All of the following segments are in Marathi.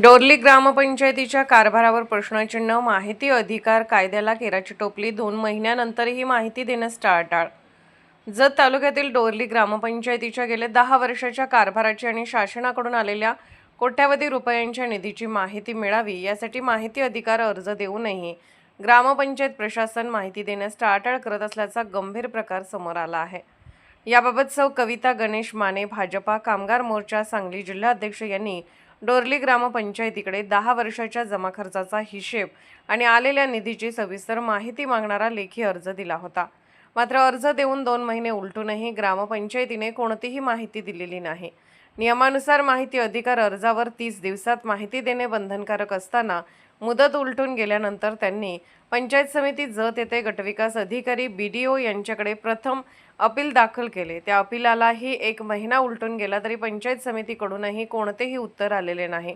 डोरली ग्रामपंचायतीच्या कारभारावर प्रश्नचिन्ह, माहिती अधिकार कायद्याला केराची टोपली, 2 महिन्यानंतरही माहिती देण्यास टाळाटाळ. जत तालुक्यातील डोरली ग्रामपंचायतीच्या गेल्या 10 वर्षाच्या कारभाराची आणि शासनाकडून आलेल्या कोट्यावधी रुपयांच्या निधीची माहिती मिळावी यासाठी माहिती अधिकार अर्ज देऊनही ग्रामपंचायत प्रशासन माहिती देण्यास टाळाटाळ करत असल्याचा गंभीर प्रकार समोर आला आहे. याबाबत सौ कविता गणेश माने, भाजपा कामगार मोर्चा सांगली जिल्हाध्यक्ष यांनी डोरली ग्रामपंचायतीकडे 10 वर्षाच्या जमा खर्चाचा हिशेब आणि आलेल्या निधीची सविस्तर माहिती मागणारा लेखी अर्ज दिला होता. मात्र अर्ज देऊन 2 महिने उलटूनही ग्रामपंचायतीने कोणतीही माहिती दिलेली नाही. नियमानुसार माहिती अधिकार अर्जावर 30 दिवसात माहिती देणे बंधनकारक असताना मुदत उलटून गेल्यानंतर त्यांनी पंचायत समिती जत येथे गटविकास अधिकारी BDO यांच्याकडे प्रथम अपील दाखल केले. त्या अपिलालाही 1 महिना उलटून गेला तरी पंचायत समितीकडूनही कोणतेही उत्तर आलेले नाही.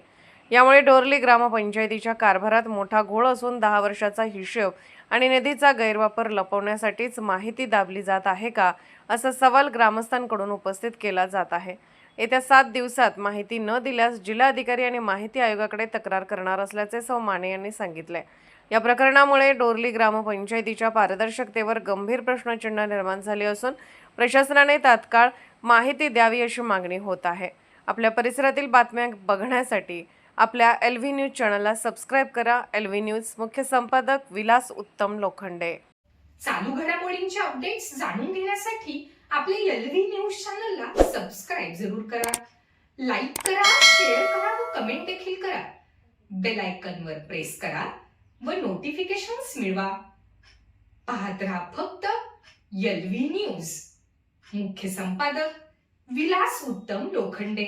यामुळे डोरली ग्रामपंचायतीच्या कारभारात मोठा घोळ असून 10 वर्षाचा हिशोब आणि निधीचा गैरवापर लपवण्यासाठीच माहिती दाबली जात आहे का, असा सवाल ग्रामस्थांकडून उपस्थित केला जात आहे. येत्या 7 दिवसात माहिती न दिल्यास जिल्हाधिकारी आणि माहिती आयोगाकडे तक्रार करणार असल्याचे सौ माने यांनी सांगितले. या प्रकरणामुळे डोरली ग्रामपंचायतीच्या पारदर्शकतेवर गंभीर प्रश्नचिन्ह निर्माण झाले असून प्रशासनाने तात्काळ माहिती द्यावी अशी मागणी होत आहे. आपल्या परिसरातील बातम्या बघण्यासाठी आपल्या LV न्यूज चॅनलला सबस्क्राईब करा. LV न्यूज मुख्य संपादक विलास उत्तम लोखंडे. चालू घडामोडींचे अपडेट्स जाणून घेण्यासाठी आपल्या LV न्यूज चॅनलला सबस्क्राईब जरूर करा. लाईक करा, शेअर करा व कमेंट देखील करा. बेल आयकॉनवर प्रेस करा व नोटिफिकेशन्स मिळवा. पाहत रहा फक्त LV न्यूज. मुख्य संपादक विलास उत्तम लोखंडे.